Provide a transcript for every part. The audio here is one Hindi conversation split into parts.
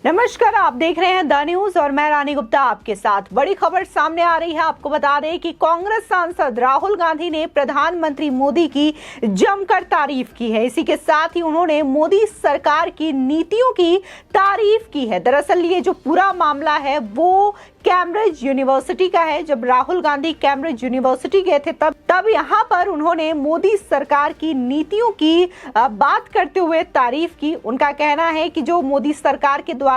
नमस्कार, आप देख रहे हैं द न्यूज और मैं रानी गुप्ता आपके साथ। बड़ी खबर सामने आ रही है। आपको बता दें कि कांग्रेस सांसद राहुल गांधी ने प्रधानमंत्री मोदी की जमकर तारीफ की है। इसी के साथ ही उन्होंने मोदी सरकार की नीतियों की तारीफ की है। दरअसल ये जो पूरा मामला है वो कैम्ब्रिज यूनिवर्सिटी का है। जब राहुल गांधी कैम्ब्रिज यूनिवर्सिटी गए थे तब यहाँ पर उन्होंने मोदी सरकार की नीतियों की बात करते हुए तारीफ की। उनका कहना है कि जो मोदी सरकार के द्वारा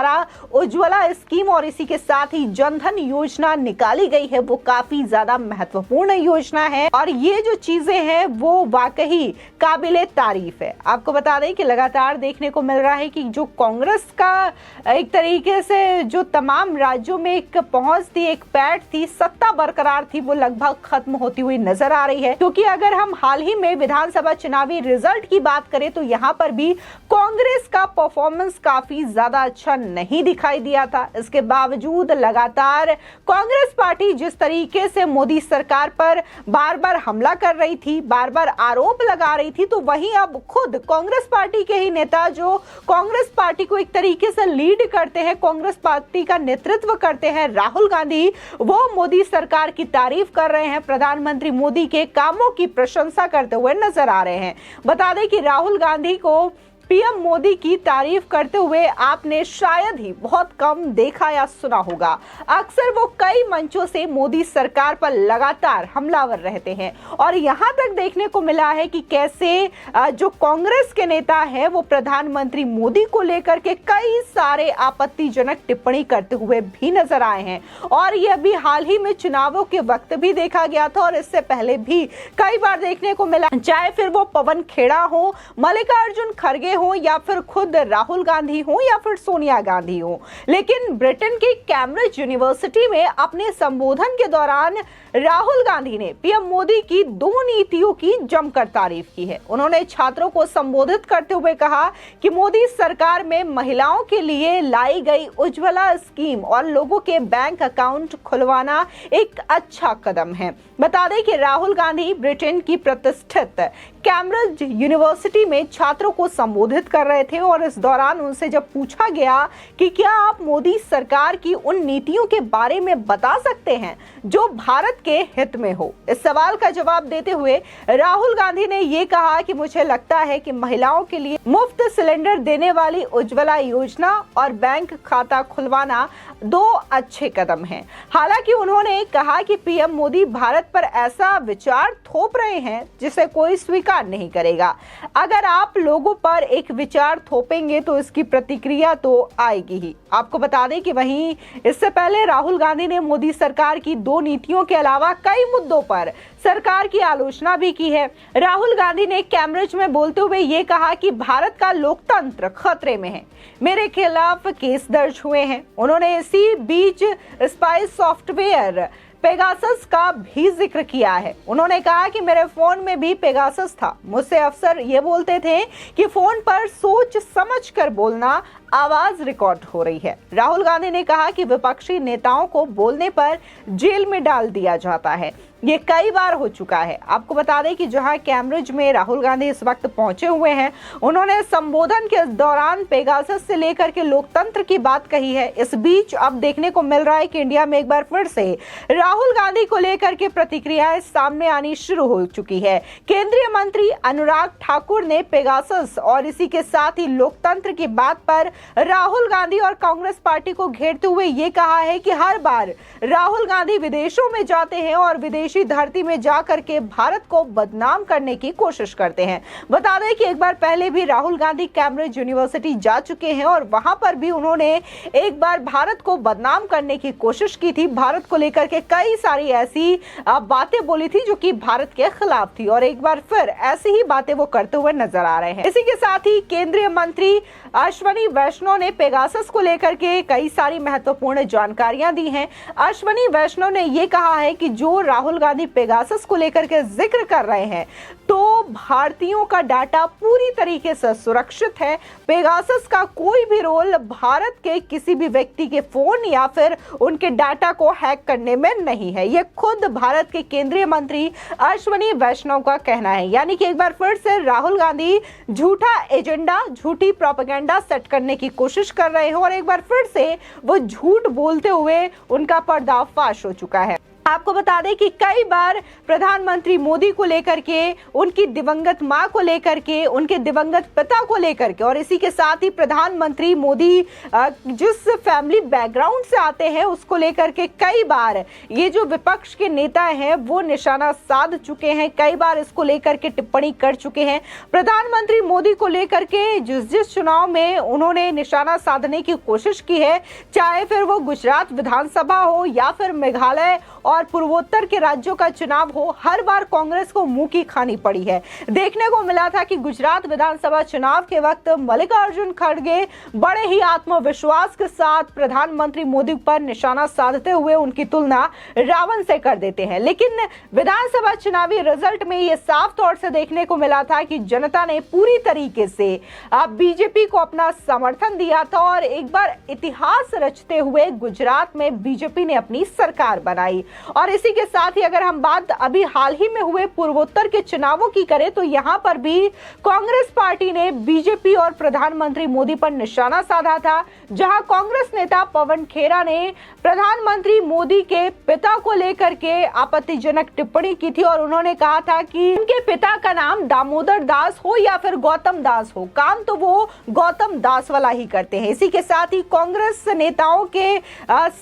उज्ज्वला स्कीम और इसी के साथ ही जनधन योजना निकाली गई है वो काफी ज्यादा महत्वपूर्ण योजना है और ये जो चीजें हैं वो वाकई काबिले तारीफ है। आपको बता दें कि लगातार देखने को मिल रहा है कि जो कांग्रेस का एक तरीके से जो तमाम राज्यों में एक पहुंच थी, एक पैठ थी, सत्ता बरकरार थी, वो लगभग खत्म होती हुई नजर आ रही है। क्योंकि अगर हम हाल ही में विधानसभा चुनावी रिजल्ट की बात करें तो यहाँ पर भी कांग्रेस का परफॉर्मेंस काफी ज्यादा अच्छा नहीं दिखाई दिया था। इसके बावजूद लगातार कांग्रेस पार्टी जिस तरीके से मोदी सरकार पर बार बार हमला कर रही थी, बार बार आरोप लगा रही थी, तो वहीं अब खुद कांग्रेस पार्टी के ही नेता जो कांग्रेस पार्टी को एक तरीके से लीड करते हैं, कांग्रेस पार्टी का नेतृत्व करते हैं राहुल गांधी, वो मोदी सरकार की तारीफ कर रहे हैं, प्रधानमंत्री मोदी के कामों की प्रशंसा करते हुए नजर आ रहे हैं। बता दें कि राहुल गांधी को पीएम मोदी की तारीफ करते हुए आपने शायद ही बहुत कम देखा या सुना होगा। अक्सर वो कई मंचों से मोदी सरकार पर लगातार हमलावर रहते हैं और यहाँ तक देखने को मिला है कि कैसे जो कांग्रेस के नेता है वो प्रधानमंत्री मोदी को लेकर के कई सारे आपत्तिजनक टिप्पणी करते हुए भी नजर आए हैं। और यह भी हाल ही में चुनावों के वक्त भी देखा गया था और इससे पहले भी कई बार देखने को मिला, चाहे फिर वो पवन खेड़ा हो, मल्लिकार्जुन खड़गे हो या फिर खुद राहुल गांधी हो या फिर सोनिया गांधी हो। लेकिन ब्रिटेन की कैम्ब्रिज यूनिवर्सिटी में अपने संबोधन के दौरान राहुल गांधी ने पीएम मोदी की दो नीतियों की जमकर तारीफ की है। उन्होंने छात्रों को संबोधित करते हुए कहा कि मोदी सरकार में महिलाओं के लिए लाई गई उज्ज्वला स्कीम और लोगों के बैंक अकाउंट खुलवाना एक अच्छा कदम है। बता दें कि राहुल गांधी ब्रिटेन की प्रतिष्ठित कैम्ब्रिज यूनिवर्सिटी में छात्रों को संबोधित कर रहे थे और इस दौरान उनसे जब पूछा गया कि क्या आप मोदी सरकार की उन नीतियों के बारे में बता सकते हैं जो भारत के हित में हो, इस सवाल का जवाब देते हुए राहुल गांधी ने ये कहा कि मुझे लगता है कि महिलाओं के लिए मुफ्त सिलेंडर देने वाली उज्ज्वला योजना और बैंक खाता खुलवाना दो अच्छे कदम हैं। हालांकि उन्होंने कहा कि पीएम मोदी भारत पर ऐसा विचार थोप रहे हैं जिसे कोई स्वीकार नहीं करेगा। अगर आप लोगों पर एक विचार थोपेंगे तो इसकी प्रतिक्रिया तो आएगी ही। आपको बता दें कि वहीं इससे पहले राहुल गांधी ने मोदी सरकार की दो नीतियों के अलावा कई मुद्दों पर सरकार की आलोचना भी की है। राहुल गांधी ने कैम्ब्रिज में बोलते हुए ये कहा कि भारत का लोकतंत्र खतरे में है, मेरे खिलाफ केस दर्ज हुए हैं। उन्होंने इसी बीच स्पाई सॉफ्टवेयर पेगासस का भी जिक्र किया है। उन्होंने कहा कि मेरे फोन में भी पेगासस था। मुझसे अफसर ये बोलते थे कि फोन पर सोच समझ कर बोलना, आवाज रिकॉर्ड हो रही है। राहुल गांधी ने कहा कि विपक्षी नेताओं को बोलने पर जेल में डाल दिया जाता है, ये कई बार हो चुका है। आपको बता दें कि जहां कैम्ब्रिज में राहुल गांधी इस वक्त पहुंचे हुए हैं, उन्होंने संबोधन के दौरान पेगासस से लेकर के लोकतंत्र की बात कही है। इस बीच अब देखने को मिल रहा है कि इंडिया में एक बार फिर से राहुल गांधी को लेकर के प्रतिक्रियाएं सामने आनी शुरू हो चुकी है। केंद्रीय मंत्री अनुराग ठाकुर ने पेगासस और इसी के साथ ही लोकतंत्र की बात पर राहुल गांधी और कांग्रेस पार्टी को घेरते हुए ये कहा है कि हर बार राहुल गांधी विदेशों में जाते हैं और विदेशी धरती में जाकर के भारत को बदनाम करने की कोशिश करते हैं। बता दें कि एक बार पहले भी राहुल गांधी कैम्ब्रिज यूनिवर्सिटी जा चुके हैं और वहां पर भी उन्होंने एक बार भारत को बदनाम करने की कोशिश की थी। भारत को लेकर के कई सारी ऐसी बातें बोली थी जो कि भारत के खिलाफ थी और एक बार फिर ऐसी ही बातें वो करते हुए नजर आ रहे हैं। इसी के साथ ही केंद्रीय मंत्री अश्विनी वैष्णव ने पेगासस को लेकर के कई सारी महत्वपूर्ण जानकारियां दी हैं। अश्विनी वैष्णव ने यह कहा है कि जो राहुल गांधी पेगासस को लेकर के जिक्र कर रहे हैं तो भारतीयों का डाटा पूरी तरीके से सुरक्षित है। पेगासस का कोई भी रोल भारत के किसी भी व्यक्ति के फोन या फिर उनके डाटा को हैक करने में नहीं है। यह खुद भारत के केंद्रीय मंत्री अश्विनी वैष्णव का कहना है। यानी कि एक बार फिर से राहुल गांधी झूठा एजेंडा, झूठी प्रोपेगेंडा सेट करने की कोशिश कर रहे हैं और एक बार फिर से वो झूठ बोलते हुए उनका पर्दाफाश हो चुका है। आपको बता दें कि कई बार प्रधानमंत्री मोदी को लेकर के, उनकी दिवंगत मां को लेकर के, उनके दिवंगत पिता को लेकर के और इसी के साथ ही प्रधानमंत्री मोदी जिस फैमिली बैकग्राउंड से आते हैं उसको लेकर के कई बार ये जो विपक्ष के नेता हैं वो निशाना साध चुके हैं, कई बार इसको लेकर के टिप्पणी कर चुके हैं। प्रधानमंत्री मोदी को लेकर के जिस चुनाव में उन्होंने निशाना साधने की कोशिश की है, चाहे फिर वो गुजरात विधानसभा हो या फिर मेघालय और पूर्वोत्तर के राज्यों का चुनाव हो, हर बार कांग्रेस को मुंह की खानी पड़ी है। देखने को मिला था कि गुजरात विधानसभा चुनाव के वक्त मल्लिकार्जुन खड़गे बड़े ही आत्मविश्वास के साथ प्रधानमंत्री मोदी पर निशाना साधते हुए उनकी तुलना रावण से कर देते हैं, लेकिन विधानसभा चुनावी रिजल्ट में यह साफ तौर से देखने को मिला था कि जनता ने पूरी तरीके से बीजेपी को अपना समर्थन दिया था और एक बार इतिहास रचते हुए गुजरात में बीजेपी ने अपनी सरकार बनाई। और इसी के साथ ही अगर हम बात अभी हाल ही में हुए पूर्वोत्तर के चुनावों की करें तो यहां पर भी कांग्रेस पार्टी ने बीजेपी और प्रधानमंत्री मोदी पर निशाना साधा था, जहां कांग्रेस नेता पवन खेरा ने प्रधानमंत्री मोदी के पिता को लेकर के आपत्तिजनक टिप्पणी की थी और उन्होंने कहा था कि उनके पिता का नाम दामोदर दास हो या फिर गौतम दास हो, काम तो वो गौतम दास वाला ही करते हैं। इसी के साथ ही कांग्रेस नेताओं के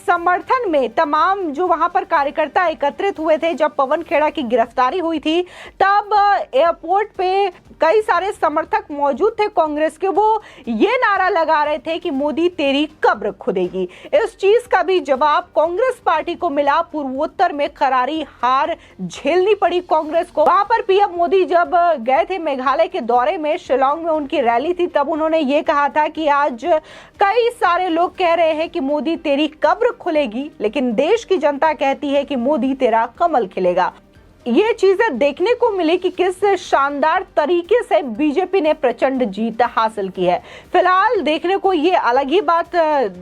समर्थन में तमाम जो वहां पर कार्यकर्ता एकत्रित हुए थे, जब पवन खेड़ा की गिरफ्तारी हुई थी तब एयरपोर्ट पे कई सारे समर्थक मौजूद थे कांग्रेस के, वो ये नारा लगा रहे थे कि मोदी तेरी कब्र खुदेगी। इस चीज का भी जवाब कांग्रेस पार्टी को मिला। पूर्वोत्तर में करारी हार झेलनी पड़ी कांग्रेस को। वहां पर पीएम मोदी जब गए थे मेघालय के दौरे में, शिलांग में उनकी रैली थी, तब उन्होंने ये कहा था कि आज कई सारे लोग कह रहे हैं कि मोदी तेरी कब्र खुलेगी, लेकिन देश की जनता कहती है कि मोदी तेरा कमल खिलेगा। ये चीजें देखने को मिली कि किस शानदार तरीके से बीजेपी ने प्रचंड जीत हासिल की है। फिलहाल देखने को ये अलग ही बात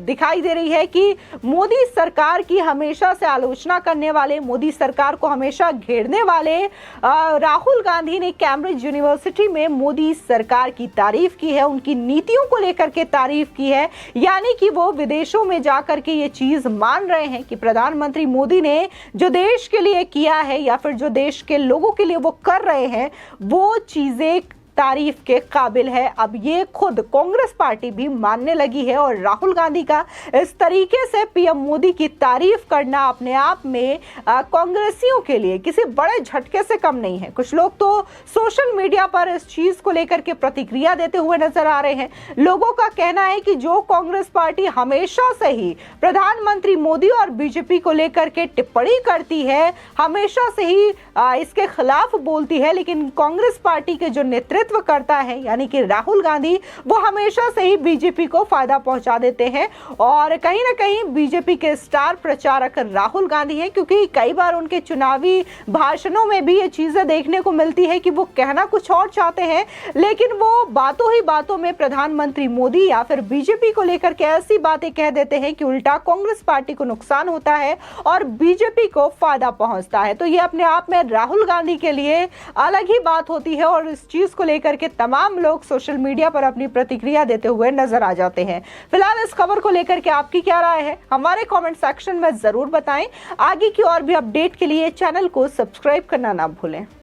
दिखाई दे रही है कि मोदी सरकार की हमेशा से आलोचना करने वाले, मोदी सरकार को हमेशा घेरने वाले राहुल गांधी ने कैम्ब्रिज यूनिवर्सिटी में मोदी सरकार की तारीफ की है, उनकी नीतियों को लेकर के तारीफ की है, यानी कि वो विदेशों में जाकर के ये चीज मान रहे हैं कि प्रधानमंत्री मोदी ने जो देश के लिए किया है या फिर जो देश के लोगों के लिए वो कर रहे हैं वो चीजें तारीफ के काबिल है। अब ये खुद कांग्रेस पार्टी भी मानने लगी है और राहुल गांधी का इस तरीके से पीएम मोदी की तारीफ करना अपने आप में कांग्रेसियों के लिए किसी बड़े झटके से कम नहीं है। कुछ लोग तो सोशल मीडिया पर इस चीज को लेकर के प्रतिक्रिया देते हुए नजर आ रहे हैं। लोगों का कहना है कि जो कांग्रेस पार्टी हमेशा से ही प्रधानमंत्री मोदी और बीजेपी को लेकर के टिप्पणी करती है, हमेशा से ही इसके खिलाफ बोलती है, लेकिन कांग्रेस पार्टी के जो नेतृत्व करता है यानी कि राहुल गांधी, वो हमेशा से ही बीजेपी को फायदा पहुंचा देते हैं। और कहीं ना कहीं बीजेपी के स्टार प्रचारक राहुल गांधी हैं, क्योंकि कई बार उनके चुनावी भाषणों में भी ये चीजें देखने को मिलती है कि वो कहना कुछ और चाहते हैं, लेकिन वो बातों ही बातों में प्रधानमंत्री मोदी या फिर बीजेपी को लेकर के ऐसी बातें कह देते हैं कि उल्टा कांग्रेस पार्टी को नुकसान होता है और बीजेपी को फायदा पहुंचता है। तो ये अपने आप में राहुल गांधी के लिए अलग ही बात होती है और इस चीज को लेकर के तमाम लोग सोशल मीडिया पर अपनी प्रतिक्रिया देते हुए नजर आ जाते हैं। फिलहाल इस खबर को लेकर के आपकी क्या राय है, हमारे कमेंट सेक्शन में जरूर बताएं। आगे की और भी अपडेट के लिए चैनल को सब्सक्राइब करना ना भूलें।